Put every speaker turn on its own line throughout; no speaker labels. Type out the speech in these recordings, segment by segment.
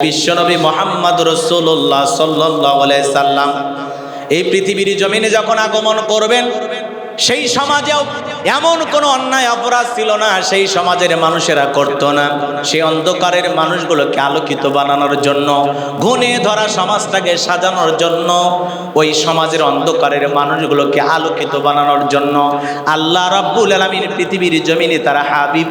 বিশ্বনবী মুহাম্মদ রাসূলুল্লাহ সাল্লাল্লাহু আলাইহি সাল্লাম এই পৃথিবীর জমিনে যখন আগমন করবেন, সেই সমাজেও এমন কোনো অন্যায় অপরাধ ছিল না সেই সমাজের মানুষেরা করত না। সেই অন্ধকারের মানুষগুলোকে আলোকিত বানানোর জন্য, ঘুণে ধরা সমাজটাকে সাজানোর জন্য, ওই সমাজের অন্ধকারের মানুষগুলোকে আলোকিত বানানোর জন্য আল্লাহ রাব্বুল আলামিন পৃথিবীর জমিনে তারা হাবিব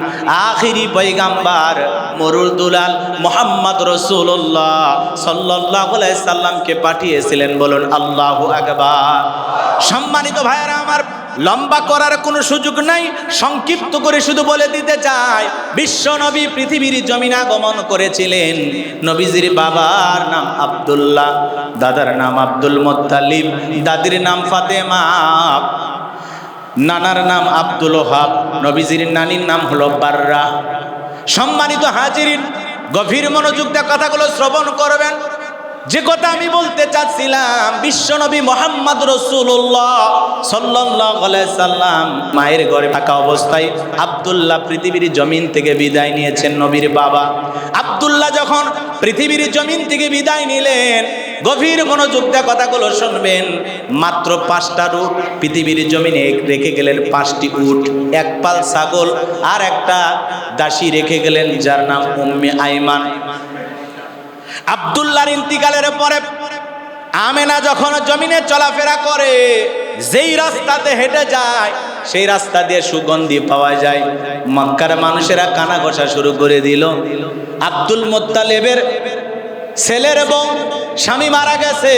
আখিরি পয়গাম্বার মরুল দুলাল মুহাম্মদ রাসূলুল্লাহ সাল্লাল্লাহু আলাইহি সাল্লামকে পাঠিয়েছিলেন। বলুন আল্লাহু আকবার। সম্মানিত ভাইয়েরা আমার, লম্বা করার কোনো সুযোগ নাই, সংক্ষিপ্ত করে শুধু বলে দিতে চাই, বিশ্ব নবী পৃথিবীর জমিনে আগমন করেছিলেন। নবীজির বাবার নাম আব্দুল্লাহ, দাদার নাম আব্দুল মুত্তালিব, দাদির নাম ফাতেমা, নানার নাম আব্দুল ওহাব, নবীজির নানির নাম হলো বাররা। সম্মানিত হাজিরিন, গভীর মনোযোগ দিয়ে কথাগুলো শ্রবণ করবেন। যে কথা আমি বলতে চাচ্ছিলাম, বিশ্বনবী মুহাম্মদ রাসূলুল্লাহ সাল্লাল্লাহু আলাইহি সাল্লাম মায়ের ঘরে থাকা অবস্থায় আব্দুল্লাহ পৃথিবীর জমিন থেকে বিদায় নিয়েছেন। নবীর বাবা আব্দুল্লাহ যখন পৃথিবীর জমিন থেকে বিদায় নিলেন, গভীর মনোযোগ দিয়ে কথাগুলো শুনবেন। মাত্র 5টা উট পৃথিবীর জমিনে রেখে গেলেন, 5টি উট, এক পাল ছাগল আর একটা দাসী রেখে গেলেন যার নাম উম্মে আইমান। আব্দুল্লাহর ইন্তিকালের পরে আমেনা যখন জমিনে চলাফেরা করে, যেই রাস্তাতে হেঁটে যায় সেই রাস্তা দিয়ে সুগন্ধি পাওয়া যায়। মক্কার মানুষেরা কানা ঘষা শুরু করে দিল। আব্দুল মুত্তালিবের ছেলের বউ, স্বামী মারা গেছে,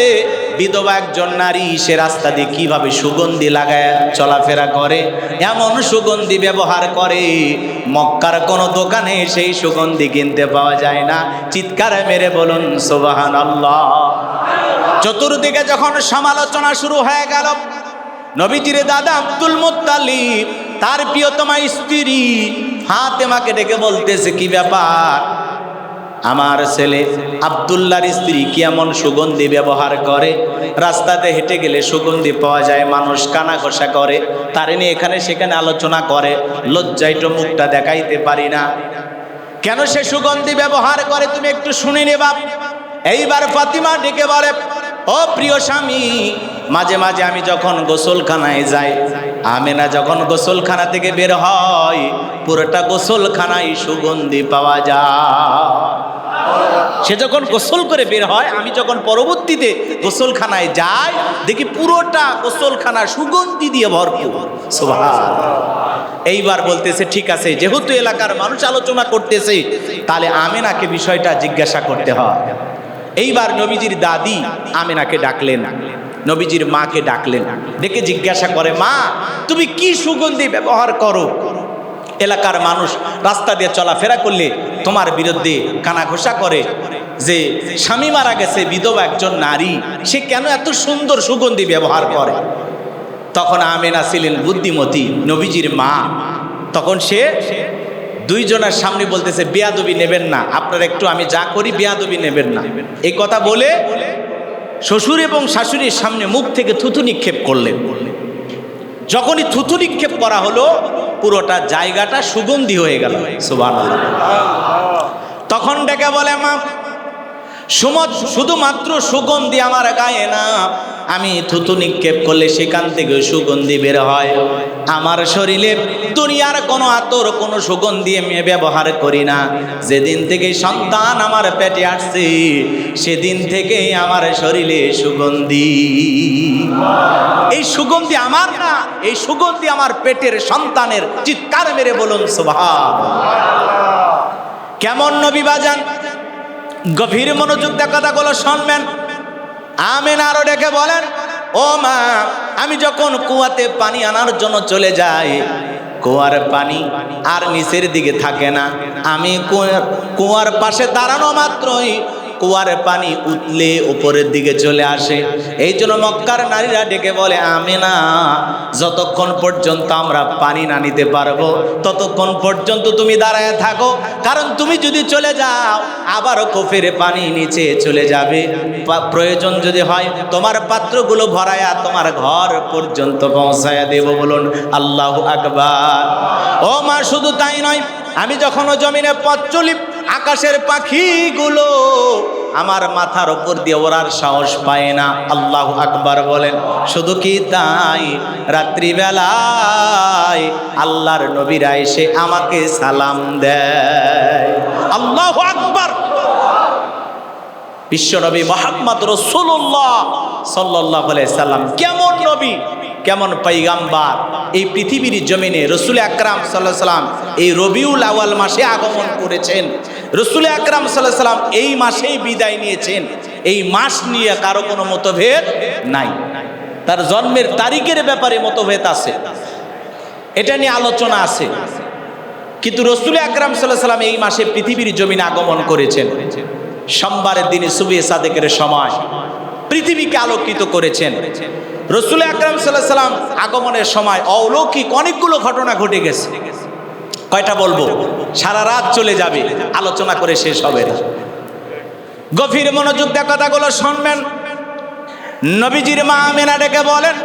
বিধবা একজন নারী, সে রাস্তা দিয়ে কিভাবে সুগন্ধি লাগায় চলাফেরা করে, এমন সুগন্ধি ব্যবহার করে মক্কার কোনো দোকানে সেই সুগন্ধি কিনতে পাওয়া যায় না। চিৎকার মেরে বলুন সুবহানাল্লাহ। চতুর্দিকে যখন সমালোচনা শুরু হয়ে গেল, নবীজির দাদা আব্দুল মুত্তালিব তার প্রিয়তমা স্ত্রী ফাতেমাকে ডেকে বলতেছে, কি ব্যাপার, আমার ছেলে আব্দুল্লাহর স্ত্রী কি এমন সুগন্ধি ব্যবহার করে, রাস্তাতে হেঁটে গেলে সুগন্ধি পাওয়া যায়, মানুষ কানা ঘষা করে, তার নিয়ে এখানে সেখানে আলোচনা করে, লজ্জায় তো মুখটা দেখাইতে পারি না, কেন সে সুগন্ধি ব্যবহার করে তুমি একটু শুনে নেবা। এইবার ফাতিমা ডেকে বলে, ও প্রিয় স্বামী, মাঝে মাঝে আমি যখন গোসলখানায় যাই, আমেনা যখন গোসলখানা থেকে বের হয়, পুরোটা গোসলখানায় সুগন্ধি পাওয়া যায়। সে যখন গোসল করে বের হয়, আমি যখন পরবর্তীতে গোসলখানায় যাই, দেখি পুরোটা গোসলখানা সুগন্ধি দিয়ে ভরপুর। সুবহানাল্লাহ। এইবার বলতেছে, ঠিক আছে, যেহেতু এলাকার মানুষ আলোচনা করতেছে, তাহলে আমেনাকে বিষয়টা জিজ্ঞাসা করতে হয়। এইবার নবীজির দাদি আমেনাকে ডাকলেন, নবীজির মাকে ডাকলেন, ডেকে জিজ্ঞাসা করে, মা, তুমি কি সুগন্ধি ব্যবহার করো? এলাকার মানুষ রাস্তা দিয়ে চলাফেরা করলে তোমার বিরুদ্ধে কানাঘোষা করে যে স্বামী মারা গেছে, বিধবা একজন নারী, সে কেন এত সুন্দর সুগন্ধি ব্যবহার করে? তখন আমেনা ছিলেন বুদ্ধিমতী, নবীজির মা। তখন সে দুইজনের সামনে বলতেছে, বেয়াদবি নেবেন না, আপনারা একটু, আমি যা করি বেয়াদবি নেবেন না। এই কথা বলে শ্বশুর এবং শাশুড়ির সামনে মুখ থেকে থুথু নিক্ষেপ করলেন। যখনই থুথু নিক্ষেপ করা হলো, পুরোটা জায়গাটা সুগন্ধি হয়ে গেল। সুবহানাল্লাহ। তখন ডেকে বলে, মা, শুধুমাত্র সুগন্ধি আমার গায়ে না, আমি থুতু নিক্ষেপ করলে সেখান থেকে সুগন্ধি বের হয়। আমার শরীরে দুনিয়ার কোনো আতর, কোনো সুগন্ধি আমি ব্যবহার করি না। যেদিন থেকে সন্তান আমার পেটে আসছে, সেদিন থেকে আমার শরীরে সুগন্ধি। এই সুগন্ধি আমার না, এই সুগন্ধি আমার পেটের সন্তানের। চিৎকার মেরে বলুন সুবহানাল্লাহ। কেমন নবী বাজান, গভীর মনোযোগ দিয়ে কথাগুলো শুনবেন। আমেনা আরো ডেকে বলেন, ও মা, আমি যখন কুয়াতে পানি আনার জন্য চলে যাই, কুয়ার পানি আর নিচের দিকে থাকে না, আমি কুয়ার পাশে দাঁড়ানো মাত্রই কুয়ার পানি উতলে উপরের দিকে চলে আসে। এই জন্য মক্কার নারীরা ডেকে বলে, আমেনা, যতক্ষণ পর্যন্ত আমরা পানি না নিতে পারবো ততক্ষণ পর্যন্ত তুমি দাঁড়ায় থাকো, কারণ তুমি যদি চলে যাও আবারও কফের পানি নিচে চলে যাবে। প্রয়োজন যদি হয় তোমার পাত্রগুলো ভরায়া তোমার ঘর পর্যন্ত পৌঁছায়া দেব। বলুন আল্লাহু আকবার। ও মা, শুধু তাই নয়, আমি যখন ও জমিনে পথ চলি, আকাশের পাখিগুলো আমার মাথার উপর দিয়ে ওড়ার সাহস পায় না। আল্লাহু আকবার বলেন। শুধু কি তাই, রাত্রিবেলায় আল্লাহর নবীরা এসে আমাকে সালাম দেয়। আল্লাহু আকবার। বিশ্বনবী মুহাম্মদ রাসূলুল্লাহ সাল্লাল্লাহু আলাইহি সাল্লাম কেমন নবী, কেমন পয়গম্বর। এই পৃথিবীর জমিনে রাসূল আকরাম সাল্লাল্লাহু আলাইহি সাল্লাম এই রবিউল আউয়াল মাসে আগমন করেছেন। রাসূল আকরাম সাল্লাল্লাহু আলাইহি সাল্লাম এই মাসেই বিদায় নিয়েছেন। এই মাস নিয়ে কারো কোনো মতভেদ নাই। তার জন্মের তারিখের ব্যাপারে মতভেদ আছে, এটা নিয়ে আলোচনা আছে, কিন্তু রাসূল আকরাম সাল্লাল্লাহু আলাইহি সাল্লাম এই মাসে পৃথিবীর জমিনে আগমন করেছেন। সোমবারের দিনে সুবহে সাদেকের সময় পৃথিবীকে আলোকিত করেছেন। রাসূল আকরাম সাল্লাল্লাহু আলাইহি সাল্লাম আগমনের সময় অলৌকিক অনেকগুলো ঘটনা ঘটে গেছে। কয়টা বলবো? সারা রাত চলে যাবে, আলোচনা করে শেষ হবে না। গভীর মনোযোগ দিয়ে কথাগুলো শুনবেন। নবীজির মা আমেনা ডেকে বলেন,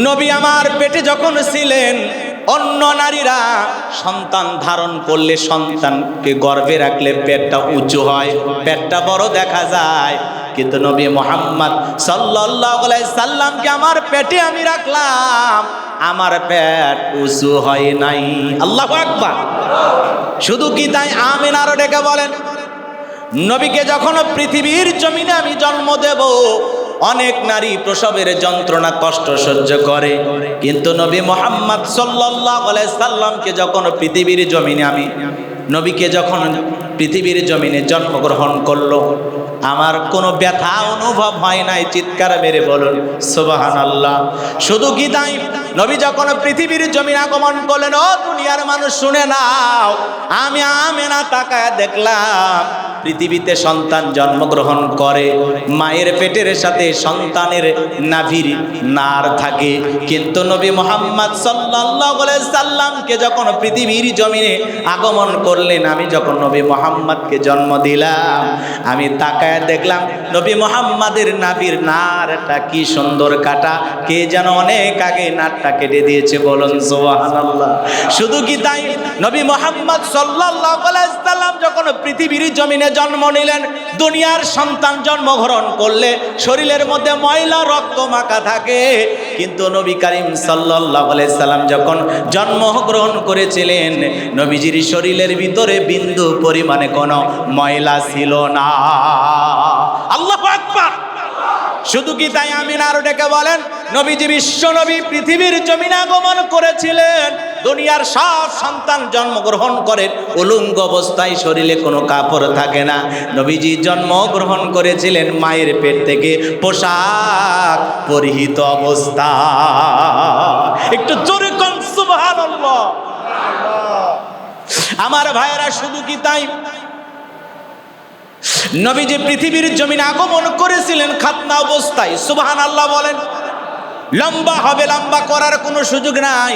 নবী আমার পেটে যখন ছিলেন, অন্য নারীরা সন্তান ধারণ করলে, সন্তানকে গর্ভে রাখলে পেটটা উঁচু হয়, পেটটা বড় দেখা যায়, কিন্তু নবী মুহাম্মদ সাল্লাল্লাহু আলাইহি সাল্লামকে আমার পেটে আমি রাখলাম, আমার পেট উঁচু হয় নাই। আল্লাহু আকবার। শুধু কি তাই, আমিনারও ডেকে বলেন, নবীকে যখন পৃথিবীর জমিনে আমি জন্ম দেব, অনেক নারী প্রসবের যন্ত্রণা কষ্ট সহ্য করে, কিন্তু নবী মুহাম্মদ সাল্লাল্লাহু আলাইহি সাল্লামকে যখন পৃথিবীর জমিনে আমি, নবীকে যখন পৃথিবীর জমিনে জন্মগ্রহণ করলো, আমার কোনো ব্যথা অনুভব হয় নাই। চিৎকার মেরে বলুন সুবহানাল্লাহ। শুধু কি তাই, নবী যখন পৃথিবীর জমিনে আগমন করলেন, ও দুনিয়ার মানুষ শুনে নাও, আমি আমেনা তাকায় দেখলাম পৃথিবীতে সন্তান জন্মগ্রহণ করে, মায়ের পেটের সাথে সন্তানের নাভির নার থাকে, কিন্তু নবী মুহাম্মদ সাল্লাল্লাহু আলাইহি সাল্লামকে যখন পৃথিবীর জমিনে আগমন করলেন, আমি যখন নবী মুহাম্মদকে জন্ম দিলাম, আমি তাকায় দেখলাম নবী মুহাম্মাদের নাভির নারটা কি সুন্দর কাটা, কে যেন অনেক আগে নারটা কেটে দিয়েছে। বলুন সুবহানাল্লাহ। শুধু কি তাই, নবী মুহাম্মদ সাল্লাল্লাহু আলাইহি সাল্লাম যখন পৃথিবীর জমিনে জন্ম নিলেন, দুনিয়ার সন্তান জন্মগ্রহণ করলে শরীরের মধ্যে ময়লা রক্ত মাখা থাকে, কিন্তু নবী করিম সাল্লাল্লাহু আলাইহি সাল্লাম যখন জন্মগ্রহণ করেছিলেন, নবীজির শরীরের ভিতরে বিন্দু পরিমাণে কোনো ময়লা ছিল না। আল্লাহু আকবার। শুধু কি তাই, আমিনা আরো ডেকে বলেন, নবীজি বিশ্ব নবী পৃথিবীর জমিনে আগমন করেছিলেন, দুনিয়ার সব সন্তান জন্মগ্রহণ করেন উলঙ্গ অবস্থায়, শরীরে কোনো কাপড় থাকে না। নবীজি জন্মগ্রহণ করেছিলেন মায়ের পেট থেকে পোশাক পরিহিত অবস্থা। একটু জোরে কোন সুবহানাল্লাহ। আমার ভাইয়েরা, শুধু কি তাই, নবীজি পৃথিবীর জমিনে আগমন করেছিলেন খাতনা অবস্থায়। সুবহানাল্লাহ বলেন। লম্বা হবে, লম্বা করার কোনো সুযোগ নাই।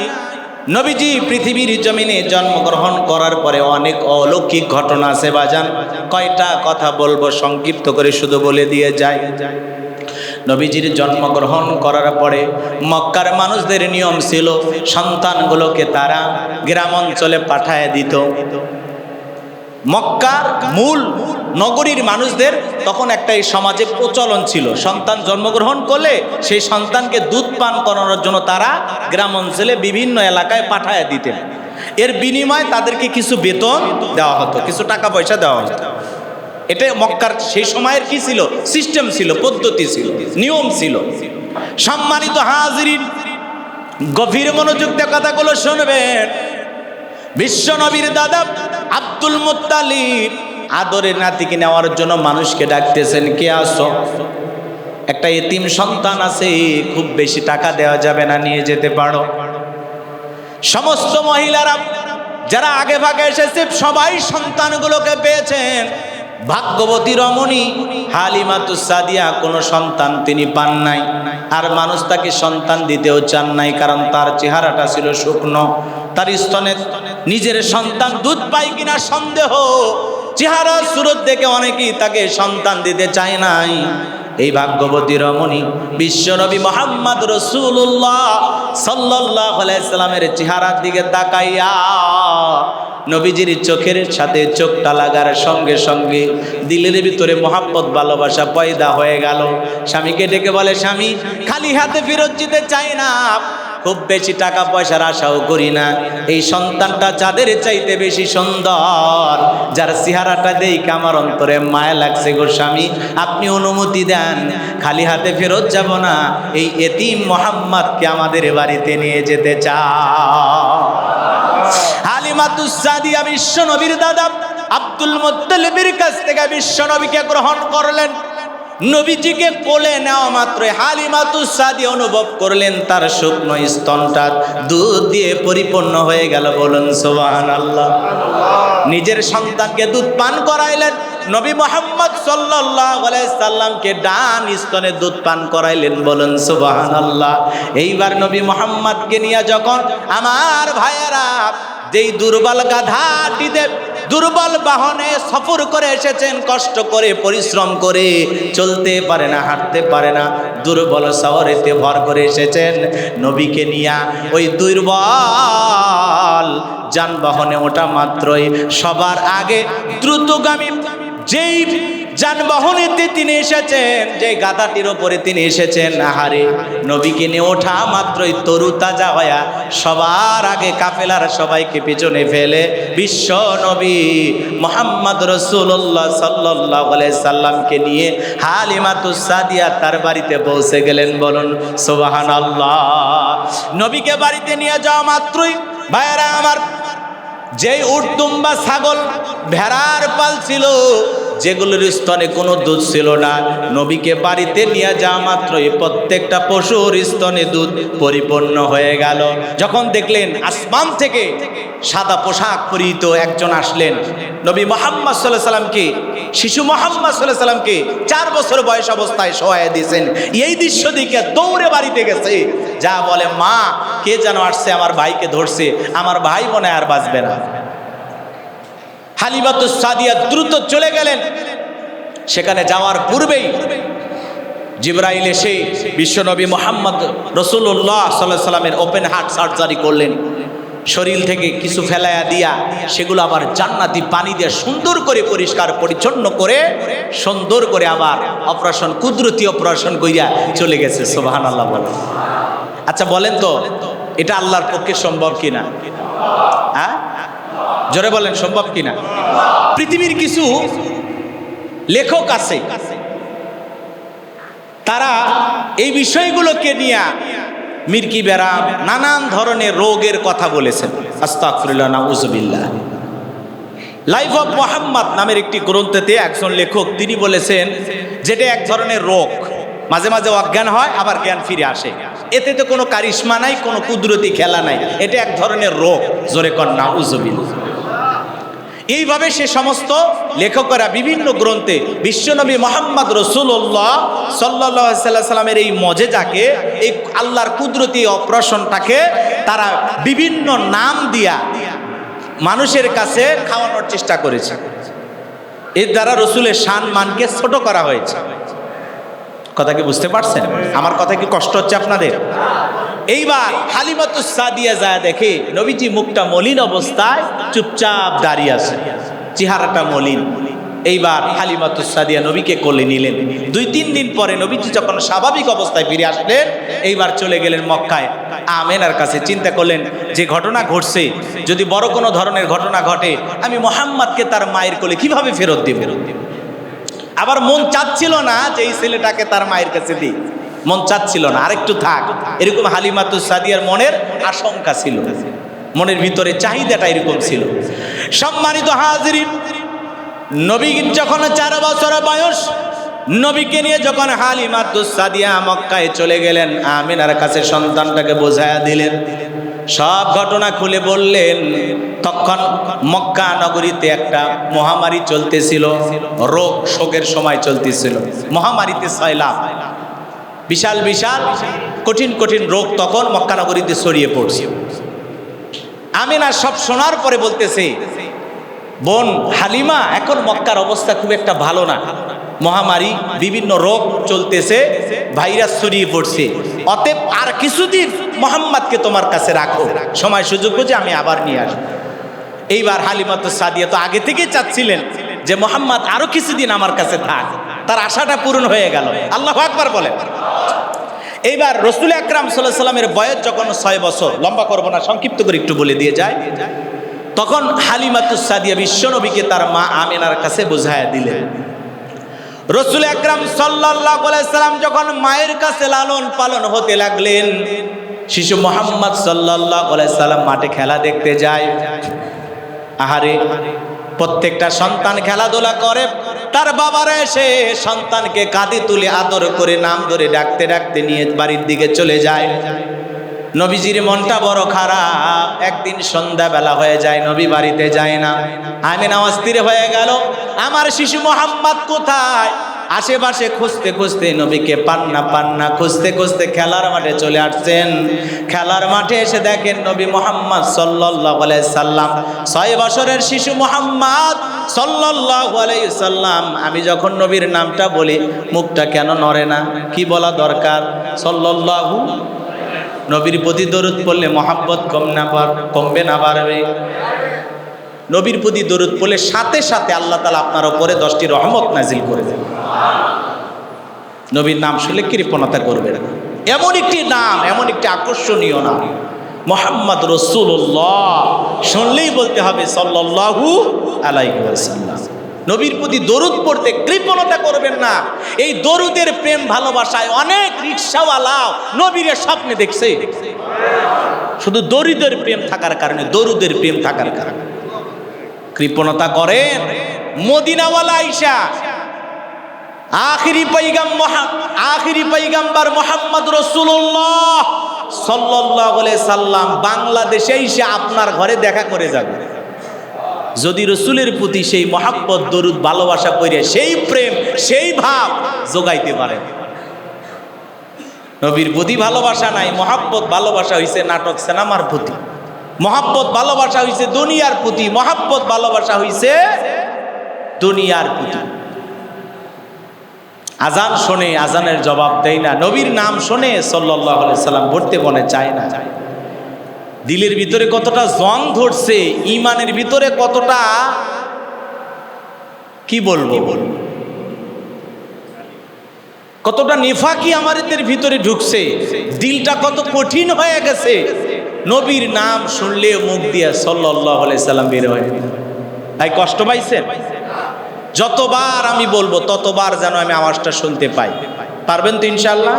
নবীজি পৃথিবীর জমিনে জন্মগ্রহণ করার পরে অনেক অলৌকিক ঘটনা আছে বাজান। কয়টা কথা বলবো, সংক্ষিপ্ত করে শুধু বলে দিয়ে যাই। নবীজির জন্মগ্রহণ করার পরে মক্কার মানুষদের নিয়ম ছিল, সন্তানগুলোকে তারা গ্রাম অঞ্চলে পাঠায় দিত। মক্কার মূল নগরীর মানুষদের তখন একটা এই সমাজে প্রচলন ছিল, সন্তান জন্মগ্রহণ করলে সেই সন্তানকে দুধ পান করানোর জন্য তারা গ্রাম অঞ্চলে বিভিন্ন এলাকায় পাঠায় দিতেন। এর বিনিময়ে তাদেরকে কিছু বেতন দেওয়া হতো, কিছু টাকা পয়সা দেওয়া হতো। এটা মক্কার সেই সময়ের কি ছিল, সিস্টেম ছিল, পদ্ধতি ছিল, নিয়ম ছিল। সম্মানিত হাজিরিন, গভীর মনোযোগ দিয়ে কথাগুলো শুনবেন। বিশ্ব নবীর দাদা আব্দুল মুত্তালিব আদরের নাতিকে নেওয়ার জন্য মানুষকে ডাকতেছেন, কে আসো, একটা এতিম সন্তান আছে, খুব বেশি টাকা দেওয়া যাবে না, নিয়ে যেতে পারো। সমস্ত মহিলারা যারা আগে ভাগে এসেছে সবাই সন্তানগুলোকে পেয়েছেন। ভাগ্যবতী রমণী হালিমাতুস সাদিয়া কোনো সন্তান তিনি পান নাই, আর মানুষ তাকে সন্তান দিতেও চান নাই, কারণ তার চেহারাটা ছিল শুকনো, তার স্তনে নিজের সন্তান দুধ পায় কিনা সন্দেহ, চেহারা সুরত দেখে অনেকেই তাকে সন্তান দিতে চায় নাই। এই ভাগ্যবতী রমণী বিশ্বনবী মুহাম্মদ রাসূলুল্লাহ সাল্লাল্লাহু আলাইহি সাল্লামের চেহারার দিকে তাকাইয়া নবীজির চোখের সাথে চোখটা লাগার সঙ্গে সঙ্গে দিলের ভিতরে মহাব্বত ভালোবাসা পয়দা হয়ে গেল। স্বামীকে ডেকে বলে, স্বামী খালি হাতে ফেরত যেতে চাই না, খুব বেশি টাকা পয়সার আশাও করি না, এই সন্তানটা যাদের চাইতে বেশি সুন্দর, যার চেহারাটা দেখে আমার অন্তরে মায়া লাগছে গো স্বামী, আপনি অনুমতি দেন, খালি হাতে ফেরত যাব না, এই এতিম মোহাম্মদকে আমাদের বাড়িতে নিয়ে যেতে চাই। হালিমাতুস সাদিয়া বিশ্ব নবীর দাদা আব্দুল মুত্তালিবের কাছ থেকে বিশ্ব নবীকে গ্রহণ করলেন। নবীজিকে কোলে নেওয়া মাত্রই হালিমাতুস সাদিয়া অনুভব করলেন তার শুকনো স্তনটা দুধ দিয়ে পরিপূর্ণ হয়ে গেল। বলুন সুবহানাল্লাহ। নিজের সন্তানকে দুধ পান করাইলেন। নবী মুহাম্মদ সাল্লাল্লাহু আলাইহি সাল্লামকে ডান স্তনে দুধ পান করাইলেন। বলুন সুবহানাল্লাহ। এইবার নবী মুহাম্মদকে নিয়ে যখন আমার ভাইয়েরা যেই দুর্বল গাধাটিতে দুর্বল বাহনে সফর করে এসেছেন, কষ্ট করে পরিশ্রম করে, চলতে পারে না, হাঁটতে পারে না, দুর্বল শহরেতে ভর করে এসেছেন, নবীকে নিয়ে ওই দুর্বল যানবাহনে ওঠা মাত্রই সবার আগে দ্রুতগামী যেই যানবাহনেতে তিনি এসেছেন, যে গাধাটির ওপরে তিনি এসেছেন, আহারে নবীকে নিয়ে ওঠা মাত্রই তরু তাজা হয়া সবার আগে কাফেলার সবাইকে পিছনে ফেলে বিশ্ব নবী মুহাম্মদ রাসূলুল্লাহ সাল্লাল্লাহু আলাইহি সাল্লামকে নিয়ে হালিমাতুস সাদিয়া তার বাড়িতে পৌঁছে গেলেন। বলুন সুবহানাল্লাহ। নবীকে বাড়িতে নিয়ে যাওয়া মাত্রই ভাইয়েরা আমার, যেই উট দুম্বা ছাগল ভেড়ার পাল ছিল, যেগুলোর স্তনে কোনো দুধ ছিল না, নবীকে বাড়িতে নিয়ে যাওয়া মাত্রই প্রত্যেকটা পশুর স্তনে দুধ পরিপূর্ণ হয়ে গেল। যখন দেখলেন আসমান থেকে সাদা পোশাক পরিহিত একজন আসলেন, নবী মুহাম্মদ সাল্লাল্লাহু আলাইহি সাল্লামকে, শিশু মুহাম্মদ সাল্লাল্লাহু আলাইহি সাল্লামকে 4 বছর বয়স অবস্থায় শোয়ায় দিয়েছেন। এই দৃশ্য দেখে দৌড়ে বাড়িতে গেছে, যা বলে, মা কে যেন আসছে, আমার ভাইকে ধরছে, আমার ভাই মনে আর বাঁচবে না। হালিমাতুস সাদিয়া দ্রুত চলে গেলেন। সেখানে যাওয়ার পূর্বেই জিবরাইল এসে বিশ্বনবী মুহাম্মদ রাসূলুল্লাহ সাল্লাল্লাহু আলাইহি সাল্লামের ওপেন হার্ট সার্জারি করলেন। শরীর থেকে কিছু ফেলায়া দিয়া সেগুলো আবার জান্নাতি পানি দিয়ে সুন্দর করে পরিষ্কার পরিচ্ছন্ন করে সুন্দর করে আবার অপারেশন, কুদরতি অপারেশন কইরা চলে গেছে। সুবহানাল্লাহ বলেন। আচ্ছা বলেন তো, এটা আল্লাহর পক্ষে সম্ভব কিনা? হ্যাঁ, জোরে বলেন, সম্ভব কিনা? পৃথিবীর কিছু লেখক আছে, তারা এই বিষয়গুলোকে নিয়ে মির্কি বেরাম, নানান ধরনের রোগের কথা বলেছেন। আস্তাগফিরুল্লাহ, নাউযুবিল্লাহ। লাইফ অফ মুহাম্মদ নামের একটি গ্রন্থেতে একজন লেখক তিনি বলেছেন, যেটা এক ধরনের রোগ, মাঝে মাঝে অজ্ঞান হয় আবার জ্ঞান ফিরে আসে, এতে তো কোনো কারিশমা নাই, কোনো কুদরতি খেলা নাই, এটা এক ধরনের রোগ। জোরে কর নাউযুবিল্লাহ। এইভাবে সে সমস্ত লেখকেরা বিভিন্ন গ্রন্থে বিশ্বনবী মুহাম্মদ রাসূলুল্লাহ সাল্লাল্লাহু আলাইহি সাল্লামের এই মজেজাকে, এই আল্লাহর কুদরতি অপারেশনটাকে তারা বিভিন্ন নাম দিয়া মানুষের কাছে খাওয়ানোর চেষ্টা করেছে। এর দ্বারা রসুলের শান মানকে ছোট করা হয়েছে। কথা কি বুঝতে পারছেন? আমার কথা কি কষ্ট হচ্ছে আপনাদের? এইবার হালিমাতুস সাদিয়া যায় দেখে নবীজি মুখটা মলিন অবস্থায় চুপচাপ দাঁড়িয়ে আছে, চেহারাটা মলিন। এইবার হালিমাতুস সাদিয়া নবীকে কোলে নিলেন। 2-3 দিন পরে নবীজি যখন স্বাভাবিক অবস্থায় ফিরে আসলেন, এইবার চলে গেলেন মক্কায় আমেনার কাছে। চিন্তা করলেন যে ঘটনা ঘটছে, যদি বড় কোনো ধরনের ঘটনা ঘটে, আমি মুহাম্মদকে তার মায়ের কোলে কিভাবে ফেরত দেব? আবার মন চাচ্ছিল না যে এই ছেলেটাকে তার মায়ের কাছে দিই, মন চাচ্ছিল না, আরেকটু থাক, এরকম হালিমাতুস সাদিয়ার মনের আশঙ্কা ছিল, মনের ভিতরে চাহিদাটা এরকম ছিল। সম্মানিত হাজিরিন, নবী যখন 4 বছর বয়স, নবীকে নিয়ে যখন হালিমাতুস সাদিয়া মক্কায় চলে গেলেন, আমিনার কাছে সন্তানটাকে বোঝায়া দিলেন, সব ঘটনা খুলে বললেন। তখন মক্কা নগরীতে একটা মহামারী চলতেছিল, রোগ শোকের সময় চলতেছিল, মহামারীতে সয়লাব, বিশাল বিশাল কঠিন কঠিন রোগ তখন মক্কা নগরীতে ছড়িয়ে পড়ছে। আমিনা সব শোনার পরে বলতেছে, বোন হালিমা, এখন মক্কার অবস্থা খুব একটা ভালো না, মহামারী, বিভিন্ন রোগ চলতেছে, ভাইরাস ছড়িয়ে পড়ছে, অতএব আর কিছুদিন মুহাম্মদকে তোমার কাছে রাখো, সময় সুযোগ বুঝে আমি আবার নিয়ে আসবো। এইবার হালিমাতুস সাদিয়া তো আগে থেকেই চাচ্ছিলেন যে মুহাম্মদ আরো কিছুদিন আমার কাছে থাক, তার আশাটা পূরণ হয়ে গেল। আল্লাহু আকবার বলেন। এইবার রাসূল আকরাম সাল্লাল্লাহু আলাইহি সাল্লামের বয়স যখন 6 বছর, লম্বা করব না, সংক্ষিপ্ত করে একটু বলে দিয়ে যায়, তখন হালিমাতুস সাদিয়া বিশ্বনবীকে তার মা আমিনার কাছে বুঝায়া দিলেন। রাসূল আকরাম সাল্লাল্লাহু আলাইহি সাল্লাম যখন মায়ের কাছে লালন পালন হতে লাগলেন, শিশু মুহাম্মদ সাল্লাল্লাহু আলাইহি সাল্লাম মাঠে খেলা দেখতে যায়। আহারে, প্রত্যেকটা সন্তান খেলাধুলা করে, তার বাবারা এসে সন্তানকে কাঁধে তুলে আদর করে নাম ধরে ডাকতে ডাকতে নিয়ে বাড়ির দিকে চলে যায়। নবীজির মনটা বড় খারাপ। একদিন সন্ধ্যাবেলা হয়ে যায়, নবী বাড়িতে যায় না। আমিনা অস্থির হয়ে গেল, আমার শিশু মুহাম্মদ কোথায়? আশেপাশে খুঁজতে খুঁজতে নবীকে পান না, খুঁজতে খুঁজতে খেলার মাঠে চলে আসছেন। খেলার মাঠে এসে দেখেন নবী মুহাম্মদ সাল্লাল্লাহু আলাইহি সাল্লাম, 6 বছরের শিশু মুহাম্মদ সাল্লাল্লাহু আলাইহি সাল্লাম। আমি যখন নবীর নামটা বলি মুখটা কেন নড়ে না? কি বলা দরকার? সাল্লাল্লাহু। নবীর প্রতি দরুদ পড়লে মহাব্বত কমবে না বাড়বে? নবীর প্রতি দরুদ পড়লে সাথে সাথে আল্লাহ তাআলা আপনার উপরে 10টি রহমত নাজিল করে দেন। নবীর নাম শুনলে কৃপণতা করবে না। এমন একটি নাম, এমন একটি আকর্ষণীয় নাম মুহাম্মদ রাসূলুল্লাহ, শুনলেই বলতে হবে সাল্লাল্লাহু আলাইহি ওয়াসাল্লাম। নবীর প্রতি দরুদ পড়তে কৃপণতা করবেন না। এই দরুদের প্রেম ভালোবাসায় অনেক রিকশাওয়ালাও নবীর স্বপ্নে দেখছে, শুধু দরুদের প্রেম থাকার কারণে, দরুদের প্রেম থাকার কারণে কৃপণতা করেন। মদিনাওয়ালা আয়েশা, আখিরি পয়গম্বর মুহাম্মদ রাসূলুল্লাহ সাল্লাল্লাহু আলাইহি সাল্লাম বাংলাদেশে এসে আপনার ঘরে দেখা করে যাবে। যদি রসুলের প্রতি সেই মহাব্বত, দরুদ, ভালোবাসা করে সেই প্রেম, সেই ভাব যোগাইতে পারেন। নবীর প্রতি ভালোবাসা নাই, মহাব্বত ভালোবাসা হইছে নাটক সিনেমার প্রতি, মহাব্বত ভালোবাসা হইছে দুনিয়ার প্রতি, মহাব্বত ভালোবাসা হইছে দুনিয়ার প্রতি। আজান শোনে, আজানের জবাব দেয় না। নবীর নাম শোনে সাল্লাল্লাহু আলাইহি সাল্লাম, পড়তে মনে চায় না। দিলের ভিতরে কতটা জং ধরছে, ইমানের ভিতরে কতটা কি বলবো, কতটা নিফাকি আমাদের ভিতরে ঢুকছে, দিলটা কত কঠিন হয়ে গেছে। নবীর নাম শুনলে মুখ দিয়ে সাল্লাল্লাহু আলাইহি সাল্লাম বের হয়। তাই কষ্ট পাইছেন? যতবার আমি বলবো ততবার যেন আমি আওয়াজটা শুনতে পাই। পারবেন তো ইনশাআল্লাহ?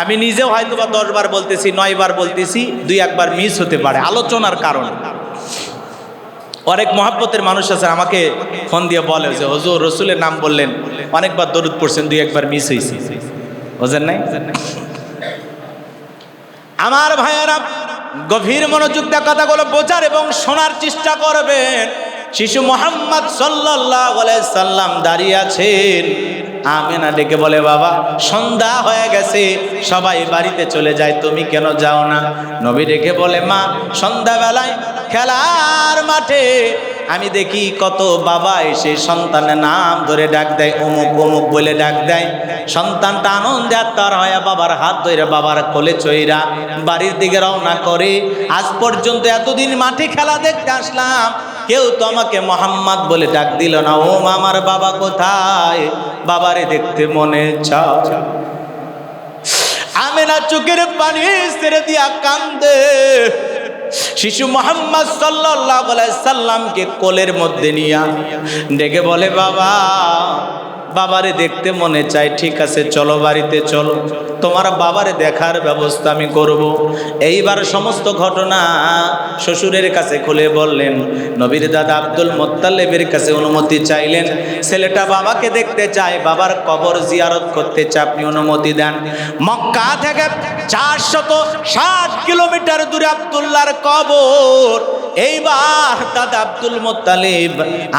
আমি নিজেও হয়তো বা 10 বার বলতেছি, 9 বার বলতেছি, 2-1 বার মিস হতে পারে আলোচনার কারণে। অনেক মহাব্বতের মানুষ আছে, আমাকে ফোন দিয়ে বলে যে হুজুর রসুলের নাম বললেন, অনেকবার দরুদ পড়ছেন, 2-1 বার মিস হয়েছে, বুঝেন নাই? আমার ভাইয়েরা, গভীর মনোযোগ দিয়ে কথাগুলো বোঝার এবং শোনার চেষ্টা করবেন। শিশু মুহাম্মদ সাল্লাল্লাহু আলাইহি সাল্লাম দাঁড়িয়ে আছেন। আমিনা ডেকে বলে, বাবা সন্ধ্যা হয়ে গেছে, সবাই বাড়িতে চলে যায়, তুমি কেন যাও না? নবী ডেকে বলে, মা সন্ধ্যাবেলায় খেলার মাঠে আমি দেখি কত বাবা এসে সন্তানের নাম ধরে ডাক দেয়, অমুক অমুক বলে ডাক দেয়। সন্তানটা আনন্দে আত্মার হয়ে বাবার হাত ধরে বাবার কোলে চইরা বাড়ির দিকে রওনা করে। আজ পর্যন্ত এতদিন মাঠে খেলা দেখতে আসলাম, কেউ তো আমাকে মোহাম্মদ বলে ডাক দিল না। ও আমার বাবা কোথায়? বাবারে দেখতে মনে চাও। আমিনা চোখের পানি ছেড়ে দিয়া কান্দে। শিশু মুহাম্মদ সাল্লাল্লাহু আলাইহি সাল্লামকে কোলের মধ্যে নিয়া ডেকে বলে, বাবা বাবারে দেখতে মনে চায়। ঠিক আছে চলো বাড়িতে চলো, তোমার বাবারে দেখার ব্যবস্থা আমি করব। এইবার সমস্ত ঘটনা শ্বশুরের কাছে খুলে বললেন। নবীর দাদা আব্দুল মুত্তালিবের কাছে অনুমতি চাইলেন, ছেলেটা বাবাকে দেখতে চায়, বাবার কবর জিয়ারত করতে চায়, আপনি অনুমতি দেন। মক্কা থেকে 460 কিলোমিটার দূরে আব্দুল্লাহর কবর। এইবার দাদা আব্দুল মুত্তালিব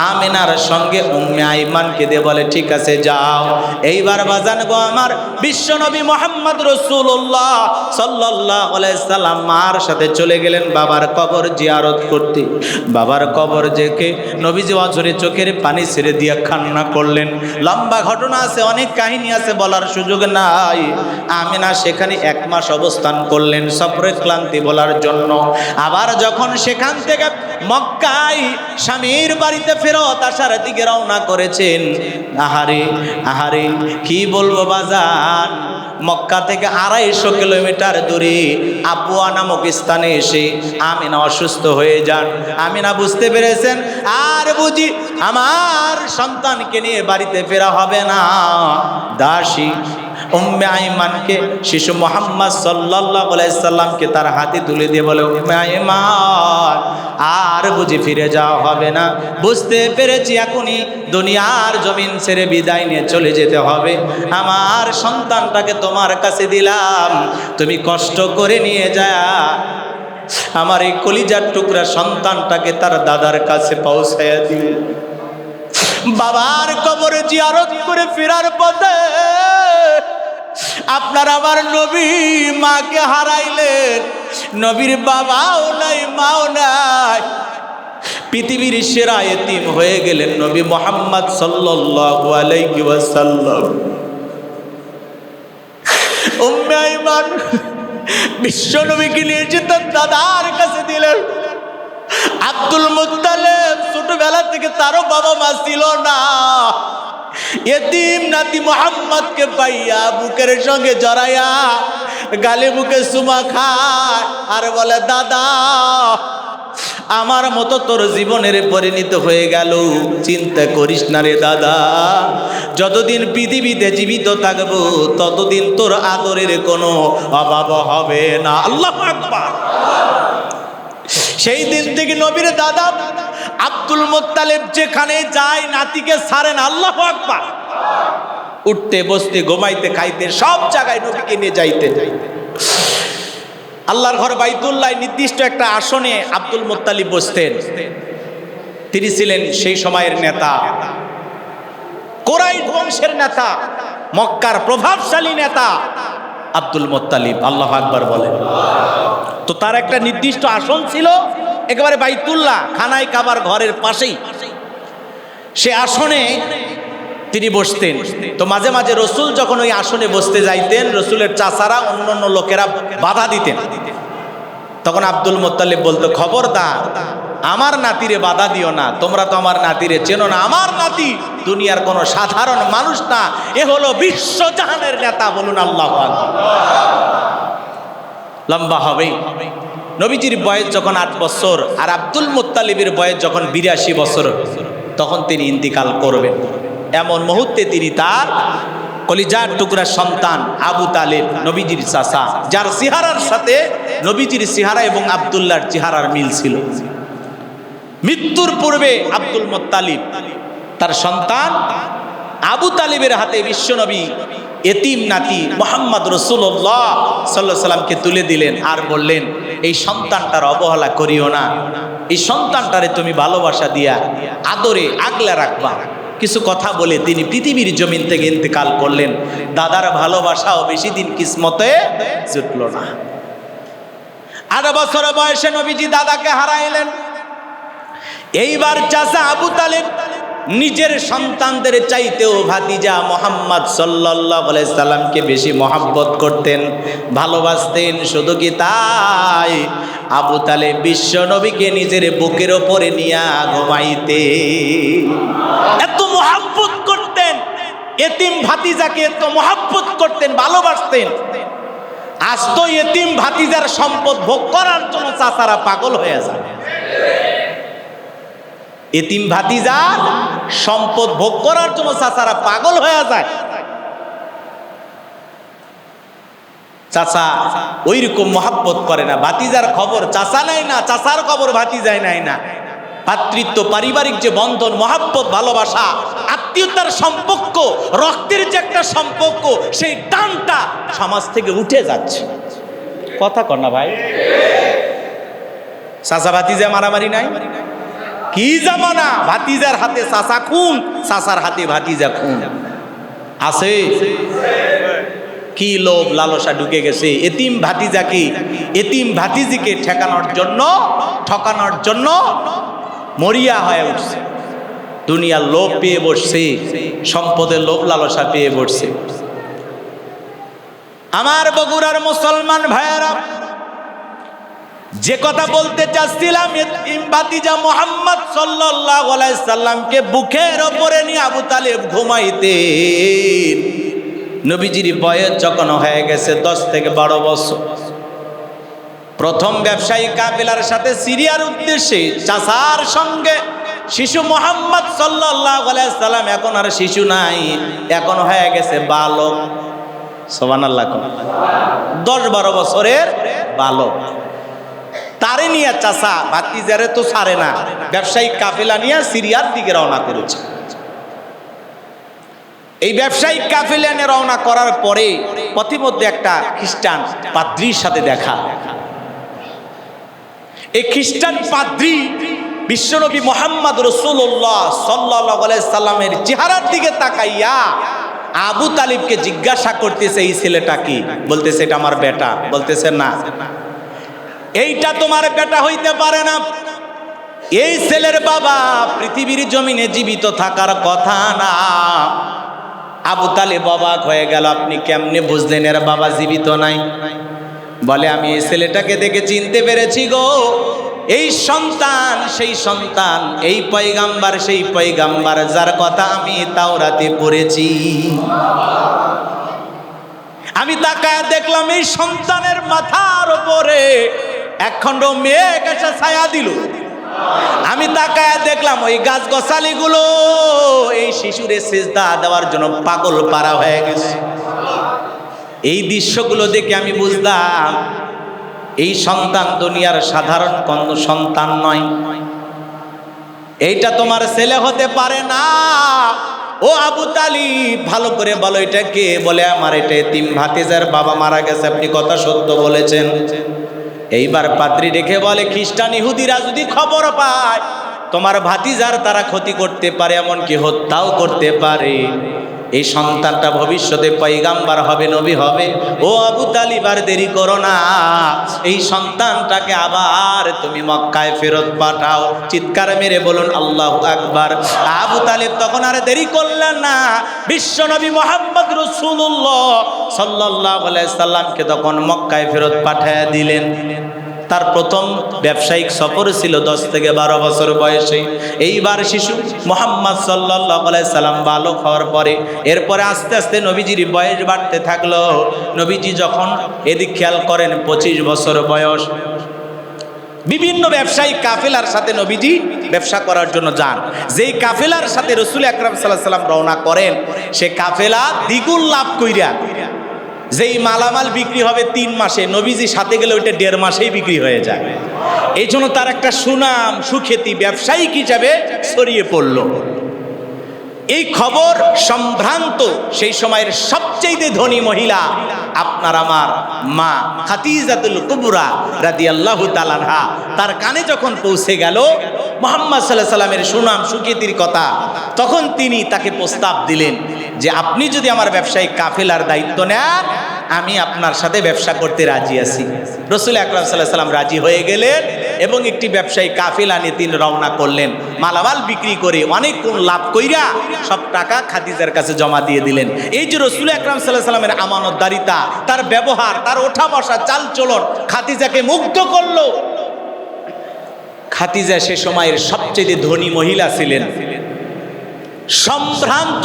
আমিনার সঙ্গে উম্মে আইমানকে দিয়ে বলে, ঠিক আছে যাও। এইবার বাজান গো আমার, বিশ্ব নবী মুহাম্মদ রাসূলুল্লাহ সাল্লাল্লাহু আলাইহি সাল্লাম মার সাথে চলে গেলেন বাবার কবর জিয়ারত করতে। বাবার কবর দেখে নবীজি অঝরে চোখের পানি ছেড়ে দিয়ে কান্না করলেন। লম্বা ঘটনা আছে, অনেক কাহিনী আছে, বলার সুযোগ নাই। আমিনা সেখানে 1 মাস অবস্থান করলেন সফরের ক্লান্তি বলার জন্য। আবার যখন সেখান থেকে মক্কায় স্বামীর বাড়িতে ফেরত আসার দিকে রওনা করেছেন। আহারে আহারে কি বলবো বাজান, মক্কা থেকে 250 কিলোমিটার দূরে আবওয়া নামক স্থানে এসে আমিনা অসুস্থ হয়ে যান। আমিনা বুঝতে পেরেছেন আর বুঝি আমার সন্তানকে নিয়ে বাড়িতে ফেরা হবে না। দাসী উম্মে আইমানকে শিশু মুহাম্মদ সাল্লাল্লাহু আলাইহি সাল্লামকে তার হাতে তুলে দিয়ে বলে, উম্মে আইমান আর বুঝি ফিরে যাওয়া হবে না, বুঝতে পেরেছি এখনই দুনিয়ার জমিন ছেড়ে বিদায় নিয়ে চলে যেতে হবে। আমার সন্তানটাকে তোমার কাছে দিলাম, তুমি কষ্ট করে নিয়ে যা আমার এই কলিজার টুকরা সন্তানটাকে তার দাদার কাছে পৌঁছায়া দিও। বাবার কবরে জিয়ারত করে ফেরার পথে আপনার আমার নবী মাকে হারাইলেন। নবীর বাবাও নাই মাও নাই, পৃথিবীর সেরা এতিম হয়ে গেলেন নবী মুহাম্মদ সাল্লাল্লাহু আলাইহি ওয়াসাল্লাম। উম্মে আইমান বিশ্ব নবীকে নিয়ে যেতেন দাদার কাছে দিলেন। আব্দুল মুত্তালিব ছোটবেলা থেকে তারও বাবা মা ছিল না, এতিম নাতি মুহাম্মদকে পাইয়া বুকের সঙ্গে জড়াইয়া গালে বুকে চুমা খায় আর বলে, দাদা আমার মতো তোর জীবনের পরিণত হয়ে গেল, চিন্তা করিস না রে দাদা, যতদিন পৃথিবীতে জীবিত থাকবো ততদিন তোর আদরের কোনো অভাব হবে না। আল্লাহু আকবার। সেই দিন থেকে নবীর দাদা আব্দুল মুত্তালিব যেখানে যায় নাতিকে ছাড়েন। আল্লাহু আকবার। উঠতে বসতে ঘুমাইতে খাইতে সব জায়গায় নবীকে নিয়ে যাইতেন। আল্লাহর ঘর বাইতুল্লাহ নির্দিষ্ট একটা আসনে আব্দুল মুত্তালিব বসতেন। তিনি ছিলেন সেই সময়ের নেতা, কুরাইশ বংশের নেতা, মক্কার প্রভাবশালী নেতা আব্দুল মুত্তালিব। আল্লাহু আকবার বলেন। তো তার একটা নির্দিষ্ট আসন ছিল একেবারে বাইতুল্লাহ খানায় কাবার ঘরের পাশেই, সে আসনে তিনি বসতেন। তো মাঝে মাঝে রসুল যখন ওই আসনে বসতে যাইতেন, রসুলের চাচারা অন্যান্য লোকেরা বাধা দিতেন। তখন আব্দুল মুত্তালিব বলতো, খবরদার আমার নাতিরে বাধা দিও না, তোমরা তো আমার নাতিরে চেনো না, আমার নাতি দুনিয়ার কোনো সাধারণ মানুষ না, এ হলো বিশ্বজাহানের নেতা। বলুন আল্লাহু আকবার। লম্বা হবেই। নবীজির বয়স যখন 8 বছর আর আব্দুল মুত্তালিবের বয়স যখন 82 বছর, তখন তিনি ইন্তিকাল করবেন। এমন মুহূর্তে তিনি তার কলিজার টুকরা সন্তান আবু তালেব, নবীজির চাচা, যার চেহারার সাথে নবীজির চেহারা এবং আব্দুল্লাহর চেহারার মিল ছিল, মৃত্যুর পূর্বে আব্দুল মুত্তালিব তার সন্তান আবু তালিবের হাতে বিশ্বনবী এতিম নাতি মুহাম্মদ রাসূলুল্লাহ সাল্লাল্লাহু আলাইহি সাল্লামকে তুলে দিলেন আর বললেন, এই সন্তানটার অবহেলা করিও না, এই সন্তানটারে তুমি ভালোবাসা দিয়া আদরে আগলা রাখবা। কিছু কথা বলে তিনি পৃথিবীর জমিন থেকে ইন্তেকাল করলেন। দাদার ভালোবাসাও বেশি দিন কিসমতে জুটল না। 8 বছর বয়সে নবীজি দাদাকে হারাইলেন। এইবার চাচা আবু তালেব নিজের সন্তানদের চাইতেও ভাতিজা মুহাম্মদ সাল্লাল্লাহু আলাইহি সাল্লামকে বেশি মহব্বত করতেন, ভালোবাসতেন। শুধু কি তাই, আবু তালেব বিশ্ব নবীকে নিজের বুকের ওপরে নিয়ে ঘুমাইতে এত মহব্বত করতেন, এতিম ভাতিজাকে এত মহব্বত করতেন, ভালোবাসতেন। আজ তো এতিম ভাতিজার সম্পদ ভোগ করার জন্য চাচারা পাগল হয়ে যায়। এতিম ভাতিজার সম্পদ ভোগ করার জন্য চাচারা পাগল হয়ে যায়। চাচা ওই রকম মহব্বত করে না, ভাতিজার খবর চাচা নাই না, চাচার খবর ভাতিজায় নাই না। ভাতৃত্ব, পারিবারিক যে বন্ধন, মহব্বত, ভালোবাসা, আত্মীয়তার সম্পর্ক, রক্তের যে একটা সম্পর্ক, সেই টানটা সমাজ থেকে উঠে যাচ্ছে। কথা কর না ভাই। চাচা ভাতিজা মারামারি নাই, কি জামানা, ভাতিজার হাতে চাচা খুন, চাচার হাতে ভাতিজা খুন আছে। কি লোভ লালসা ঢুকে গেছে এতিম ভাতিজাকে, এতিম ভাতিজিকে ঠকানোর জন্য মরিয়া হয়ে উঠছে। দুনিয়ার লোভ পেয়ে বসছে, সম্পদের লোভ লালসা পেয়ে বসছে। আমার বগুড়ার মুসলমান ভাইয়েরা, যে কথা বলতে চাচ্ছিলাম, ভাতিজা মুহাম্মদ সাল্লাল্লাহু আলাইহি সাল্লামকে বুকের উপরে নিয়ে আবু তালেব ঘুমাইতেন। নবীজির বয়স যখন হয়ে গেছে 10 থেকে 12 বছর, প্রথম ব্যবসায়ী কাফেলার সাথে সিরিয়ার উদ্দেশ্যে চাচার সঙ্গে শিশু মুহাম্মদ সাল্লাল্লাহু আলাইহি সাল্লাম এখন আর শিশু নাই, এখন হয়ে গেছে বালক। সুবহানাল্লাহ। 10-12 বছরের বালক, তারে নিয়ে চাচা ভাতিজারে তো ছাড়ে না, ব্যবসায়িক কাফেলা নিয়ে সিরিয়ার দিকে রওনা করেছে। এই ব্যবসায়িক কাফেলা নিয়ে রওনা করার পরে পথিমধ্যে একটা খ্রিস্টান পাদ্রীর সাথে দেখা। এই খ্রিস্টান পাদ্রী বিশ্বনবী মুহাম্মদ রাসূলুল্লাহ সাল্লাল্লাহু আলাইহি সাল্লামের চেহারার দিকে তাকাইয়া আবু তালিবকে জিজ্ঞাসা করতেছে, এই ছেলেটা কি? বলতেছে এটা আমার বেটা। বলতেছে না, এইটা তোমার বেটা হইতে পারে না, এই ছেলের বাবা পৃথিবীর জমিনে জীবিত থাকার কথা না। আবু তালেব অবাক হয়ে গেল, আপনি কেমনে বুঝলেন এর বাবা জীবিত নাই? বলে আমি এই ছেলেটাকে দেখে চিনতে পেরেছি গো, এই সন্তান সেই সন্তান, এই পয়গাম্বার সেই পয়গাম্বার যার কথা আমি তাওরাতে পড়েছি। আমি তাকায় দেখলাম এই সন্তানের মাথার উপরে একখণ্ড মেঘ এসে ছায়া দিল। আমি তাকায় দেখলাম ওই গাছ গছালিগুলো এই শিশুরে সিজদা দেওয়ার জন্য পাগল পারা হয়ে গেছে। এই দৃশ্যগুলো দেখে আমি বুঝলাম এই সন্তান দুনিয়ার সাধারণ কোন সন্তান নয়, এইটা তোমার ছেলে হতে পারে না। ও আবু তালিব, ভালো করে বলো এটা কে? বলে আমার এটা এতিম ভাতিজার বাবা মারা গেছে। আপনি কথা সত্য বলেছেন। এইবার পাদ্রী রেখে বলে, খ্রিস্টান ইহুদিরা যদি খবর পায় তোমার ভাতিজার তারা ক্ষতি করতে পারে, এমনকি হত্যাও করতে পারে। এই সন্তানটা ভবিষ্যতে পয়গাম্বার হবে, নবী হবে। ও আবু তালিব আর দেরি করো না, এই সন্তানটাকে আবার তুমি মক্কায় ফেরত পাঠাও। চিৎকার মেরে বলুন আল্লাহু আকবার। আবু তালিব তখন আর দেরি করলেন না, বিশ্বনবী মুহাম্মদ রাসূলুল্লাহ সাল্লাল্লাহু আলাইহি সাল্লামকে তখন মক্কায় ফেরত পাঠিয়ে দিলেন। তার প্রথম ব্যবসায়িক সফর ছিল 10 থেকে 12 বছর বয়সে। এইবার শিশু মুহাম্মদ সাল্লাল্লাহু আলাইহি সাল্লাম বালক হওয়ার পরে এরপরে আস্তে আস্তে নবীজির বয়স বাড়তে থাকলো। নবীজি যখন এদিক খেয়াল করেন 25 বছর বয়স, বিভিন্ন ব্যবসায়িক কাফেলার সাথে নবীজি ব্যবসা করার জন্য যান। যেই কাফেলার সাথে রাসূল আকরাম সাল্লাল্লাহু আলাইহি সাল্লাম রওনা করেন, সে কাফেলা দ্বিগুণ লাভ কইরা, যেই মালামাল বিক্রি হবে 3 মাসে, নবীজি সাথে গেলে ওইটা 1.5 মাসেই বিক্রি হয়ে যায়। এই জন্য তার একটা সুনাম সুখ্যাতি ব্যবসায়িক হিসাবে ছড়িয়ে পড়ল। এই খবর সম্ভ্রান্ত সেই সময়ের সবচেয়ে ধনী মহিলা আপনার আমার মা খাদিজাতুল কুবরা রাদিয়াল্লাহু তাআলা আনহা, তার কানে যখন পৌঁছে গেল মুহাম্মদ সাল্লাল্লাহু আলাইহি সাল্লামের সুনাম সুখ্যাতির কথা, তখন তিনি তাকে প্রস্তাব দিলেন যে আপনি যদি আমার ব্যবসায়িক কাফেলার দায়িত্ব নেন, আমি আপনার সাথে ব্যবসা করতে রাজি আছি। রাসূল আকরাম সাল্লাল্লাহু আলাইহি সাল্লাম রাজি হয়ে গেলেন এবং একটি ব্যবসায়ী কাফেলা নিয়ে তিনি রওনা করলেন। মালামাল বিক্রি করে অনেক কোন লাভ কইরা সব টাকা খাদিজার কাছে জমা দিয়ে দিলেন। এই যে রাসূল আকরাম সাল্লাল্লাহু আলাইহি সাল্লামের আমানতদারিতা, তার ব্যবহার, তার ওঠা বসা, চাল চলন খাদিজাকে মুগ্ধ করলো। খাদিজা সে সময়ের সবচেয়ে ধনী মহিলা ছিলেন, সম্ভ্রান্ত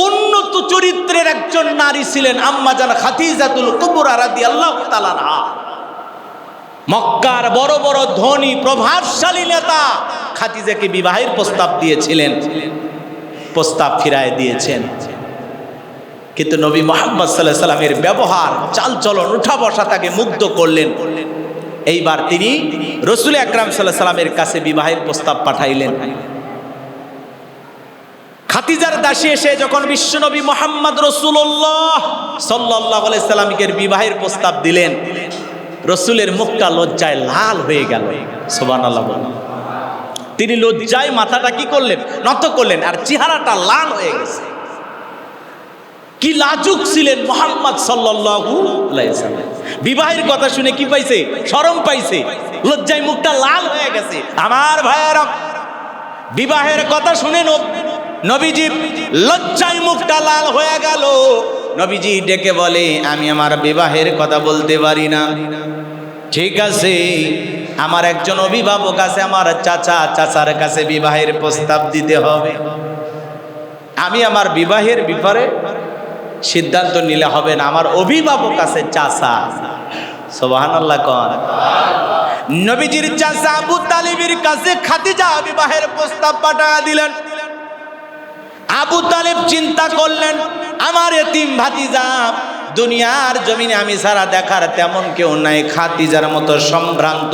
উন্নত চরিত্রের একজন নারী ছিলেন আম্মা জান খাদিজাতুল কুবরা রাদিয়াল্লাহু তাআলা আনহা। মক্কার বড় বড় ধনী প্রভাবশালী নেতা খাদিজাকে বিবাহের প্রস্তাব দিয়েছিলেন, প্রস্তাব ফিরায় দিয়েছেন। কিন্তু নবী মুহাম্মদ সাল্লাল্লাহু আলাইহি সাল্লামের ব্যবহার, চালচলন, উঠা বসা তাকে মুগ্ধ করলেন। এইবার তিনি রাসূল আকরাম সাল্লাল্লাহু আলাইহি সাল্লামের কাছে বিবাহের প্রস্তাব পাঠাইলেন। খাদিজার দাসী এসে যখন বিশ্বনবী মুহাম্মদ রাসূলুল্লাহ সাল্লাল্লাহু আলাইহি সাল্লামকে বিবাহের প্রস্তাব দিলেন, রাসূলের মুখটা লজ্জায় লাল হয়ে গেল। সুবহানাল্লাহ। তিনি লজ্জায় মাথাটা কি করলেন? নত করলেন, আর চেহারাটা লাল হয়ে গেছে। কি লাজুক ছিলেন মুহাম্মদ সাল্লাল্লাহু আলাইহি সাল্লাম। বিবাহের কথা শুনে কি পাইছে? শরম পাইছে, লজ্জায় মুখটা লাল হয়ে গেছে। আমার ভাইয়েরা, বিবাহের কথা শুনে নবীজি লজ্জায় মুখটা লাল হয়ে গেল। নবীজি ডেকে বলে, আমি আমার বিবাহের কথা বলতে পারি না। ঠিক আছে, আমার একজন অভিভাবক আছে, আমার চাচার কাছে বিবাহের প্রস্তাব দিতে হবে। আমি আমার বিবাহের ব্যাপারে সিদ্ধান্ত নিলে হবে না, আমার অভিভাবক আছে চাচা। সুবহানাল্লাহ কোন। নবীজির চাচা আবু তালিবের কাছে খাদিজা বিবাহের প্রস্তাব পাঠিয়ে দিলেন। আবু তালিব চিন্তা করলেন, আমার এতিম ভাতিজা, দুনিয়ার জমিনে আমি ছাড়া দেখার তেমন কেউ নাই। খাদিজার মতো সম্ভ্রান্ত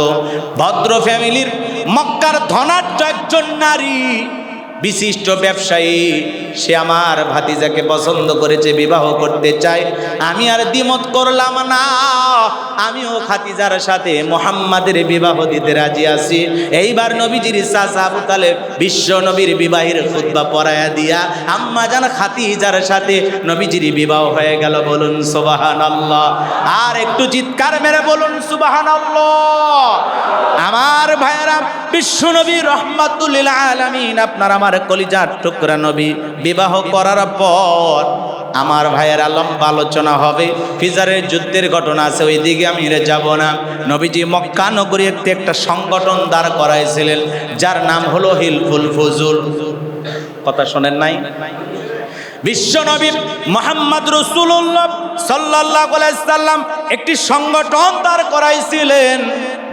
ভদ্র ফ্যামিলির মক্কার ধনাঢ্য একজন নারী, বিশিষ্ট ব্যবসায়ী, সে আমার ভাতিজাকে পছন্দ করেছে, বিবাহ করতে চায়। আমি আর দ্বিমত করলাম না, আমিও খাদিজার সাথে মুহাম্মাদের বিবাহ দিতে রাজি আছি। এইবার নবীজির চাচা আবু তালেব বিশ্ব নবীর বিবাহের খুতবা পড়ায়া দিয়া আম্মা জান খাদিজার সাথে নবীজির বিবাহ হয়ে গেল। বলুন সুবহানাল্লাহ। আর একটু চিৎকার মেরে বলুন সুবহানাল্লাহ। আমার ভাইয়েরা, বিশ্ব নবী রহমাতুল লিল আলামিন, আপনার আমার কলিজার টুকরা নবী বিবাহ করার পর আমার ভাইয়েরা লম্বা আলোচনা হবে। ফিজারের যুদ্ধের ঘটনা আছে, ওই দিকে আমি যাব না। নবীজি মক্কা নগরী একটা সংগঠন দাঁড় করাইছিলেন, যার নাম হলো হিলফুল ফুজুল। কথা শোনেন নাই? বিশ্ব নবী মুহাম্মদ রাসূলুল্লাহ সাল্লাল্লাহু আলাইহি সাল্লাম একটি সংগঠন দাঁড় করাইছিলেন,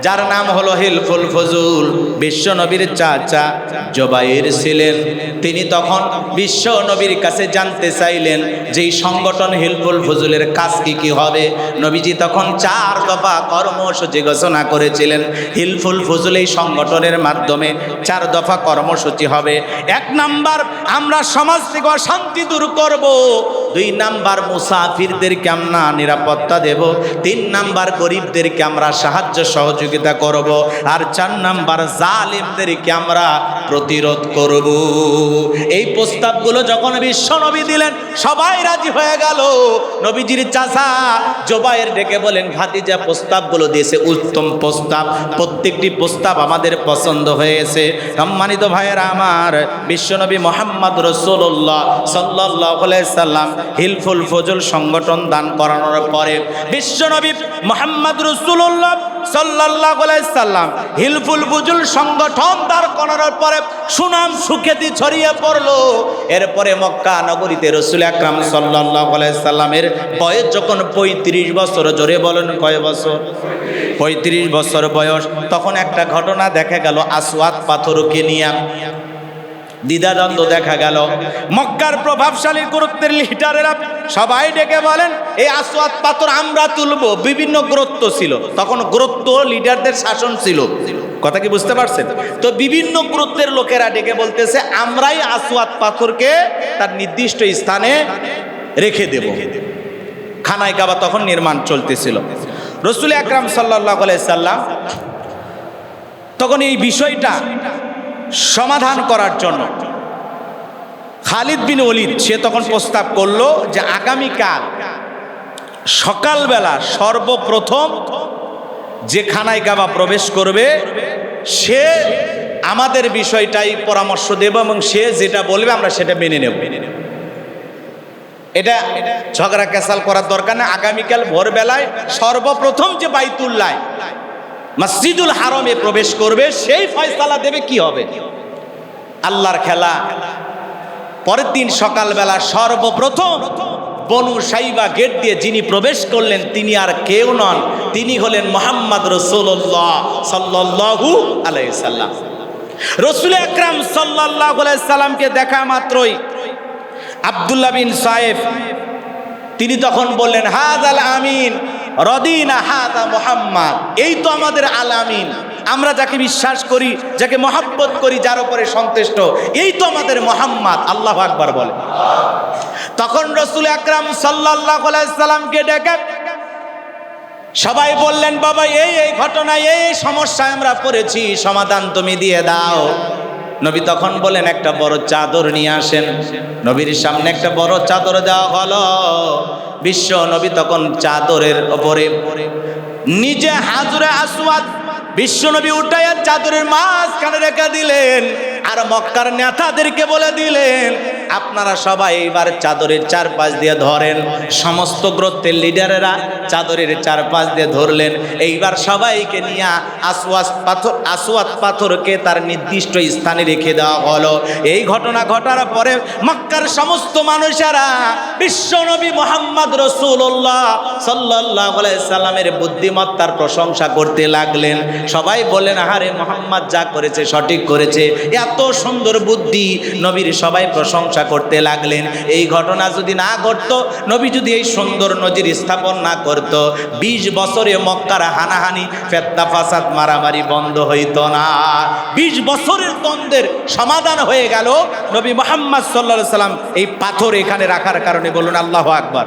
যার নাম হলো হিলফুল ফুজুল। বিশ্ব নবীর চাচা জুবাইর ছিলেন। তিনি তখন বিশ্ব নবীর কাছে জানতে চাইলেন যে এই সংগঠন হিলফুল ফুজুলের কাজ কি হবে। নবীজি তখন 4 দফা কর্মসূচি ঘোষণা করেছিলেন। হিলফুল ফুজুল এই সংগঠনের মাধ্যমে 4 দফা কর্মসূচি হবে। 1 নাম্বার, আমরা সমাজ থেকে অশান্তি দূর করব। 2 নাম্বার, মুসাফিরদেরকে আমরা নিরাপত্তা দেব। 3 নাম্বার, গরিবদেরকে আমরা সাহায্য সহযোগিতা করব। আর 4 নাম্বার, জালিমদেরকে আমরা প্রতিরোধ করব। এই প্রস্তাবগুলো যখন বিশ্ব নবী দিলেন, সবাই রাজি হয়ে গেল। নবীজির চাচা জুবাইর ডেকে বলেন, খাদিজা প্রস্তাবগুলো দিয়েছে উত্তম প্রস্তাব, প্রত্যেকটি প্রস্তাব আমাদের পছন্দ হয়েছে। সম্মানিত ভাইয়েরা আমার, বিশ্বনবী মুহাম্মদ রাসূলুল্লাহ সাল্লাল্লাহু আলাইহি সাল্লাম হিলফুল ফুজুল সংগঠন দান করানোর পরে বিশ্বনবী মুহাম্মদ রাসূলুল্লাহ সাল্লাল্লাহু আলাইহি সাল্লাম হিলফুল ফুজুল সংগঠন দাঁড় করানোর পরে সুনাম সুখ্যাতি ছড়িয়ে পড়লো। এরপরে মক্কা নগরীতে রাসূল আকরাম সাল্লাল্লাহু আলাইহি সাল্লামের বয়স যখন 35 বছর, জোরে বলেন কয় বছর? 35 বছর বয়স, তখন একটা ঘটনা দেখা গেল। আসওয়াদ পাথরকে নিয়ে দ্বিধাদ্বন্দ্ব দেখা গেল। মক্কার প্রভাবশালী গুরুত্বের লিডারেরা সবাই ডেকে বলেন, এই আসওয়াদ পাথর আমরা তুলব। বিভিন্ন গোত্র ছিল তখন, গোত্র লিডারদের শাসন ছিল। কথা কি বুঝতে পারছেন? তো বিভিন্ন গোত্রের লোকেরা ডেকে বলতেছে, আমরাই আসওয়াদ পাথরকে তার নির্দিষ্ট স্থানে রেখে দেব। খানায় কাবা তখন নির্মাণ চলতেছিল। রাসূল আকরাম সাল্লাল্লাহু আলাইহি সাল্লাম তখন এই বিষয়টা সমাধান করার জন্য খালিদ বিন ওলীদ, সে তখন প্রস্তাব করলো যে আগামীকাল সকালবেলা সর্বপ্রথম যে খানায় কাবা প্রবেশ করবে সে আমাদের বিষয়টাই পরামর্শ দেব এবং সে যেটা বলবে আমরা সেটা মেনে নেব। এটা ঝগড়া ক্যাসাল করার দরকার না। আগামীকাল ভোরবেলায় সর্বপ্রথম যে বাইতুল্লাহ মসজিদুল হারামে প্রবেশ করবে সেই ফয়সালা দেবে কি হবে। আল্লাহর খেলা। পরের দিন সকালবেলা সর্বপ্রথম বনু সাইবা গেট দিয়ে যিনি প্রবেশ করলেন তিনি আর কেউ নন, তিনি হলেন মুহাম্মদ রাসূলুল্লাহ সাল্লাল্লাহু আলাইহি সাল্লাম। রাসূল আকরাম সাল্লাল্লাহু আলাইহি সাল্লামকে দেখা মাত্রই আব্দুল্লাহ বিন সাইফ তিনি তখন বললেন, হাযাল আমিন রদিনা হাযা মুহাম্মদ, এই তো আমাদের আল আমিন, আমরা যাকে বিশ্বাস করি, যাকে মহব্বত করি, যার উপরে সন্তুষ্ট, এই তো আমাদের মুহাম্মদ। আল্লাহু আকবার বলে। তখন রাসূল আকরাম সাল্লাল্লাহু আলাইহি সাল্লামকে ডেকে সবাই বললেন, বাবা এই এই ঘটনায় এই সমস্যায় আমরা পড়েছি, সমাধান তুমি দিয়ে দাও। নবী তখন বলেন, একটা বড় চাদর নিয়ে আসেন। নবীর সামনে একটা বড় চাদর দেওয়া হলো। বিশ্ব নবী তখন চাদরের উপরে নিজে হাজরে আসওয়াদ বিশ্ব নবী উঠাইয়া চাদরের মাঝখানে রেখে দিলেন আর মক্কার নেতাদেরকে বলে দিলেন, আপনারা সবাই এইবার চাদরের চারপাশ দিয়ে ধরেন। সমস্ত গোত্রের লিডারেরা চাদরের চারপাশ দিয়ে ধরলেন। এইবার সবাইকে নিয়ে আসওয়াদ পাথরকে তার নির্দিষ্ট স্থানে রেখে দেওয়া হলো। এই ঘটনা ঘটার পরে মক্কার সমস্ত মানুষেরা বিশ্বনবী মুহাম্মদ রাসূলুল্লাহ সাল্লাল্লাহু আলাইহি সাল্লামের বুদ্ধিমত্তার প্রশংসা করতে লাগলেন। সবাই বললেন, আরে মুহাম্মদ যা করেছে সঠিক করেছে, এত সুন্দর বুদ্ধি নবীর সবাই প্রশংসা করতে লাগলেন। এই ঘটনা যদি না ঘটতো, নবী যদি এই সুন্দর নজির স্থাপন না করত, 20 বছরে মক্কার হানাহানি ফিতনা ফাসাদ মারামারি বন্ধ হইতো না। 20 বছরের দ্বন্দ্বের সমাধান হয়ে গেল নবী মুহাম্মদ সাল্লাল্লাহু আলাইহি সাল্লাম এই পাথর এখানে রাখার কারণে। বলুন আল্লাহু আকবার।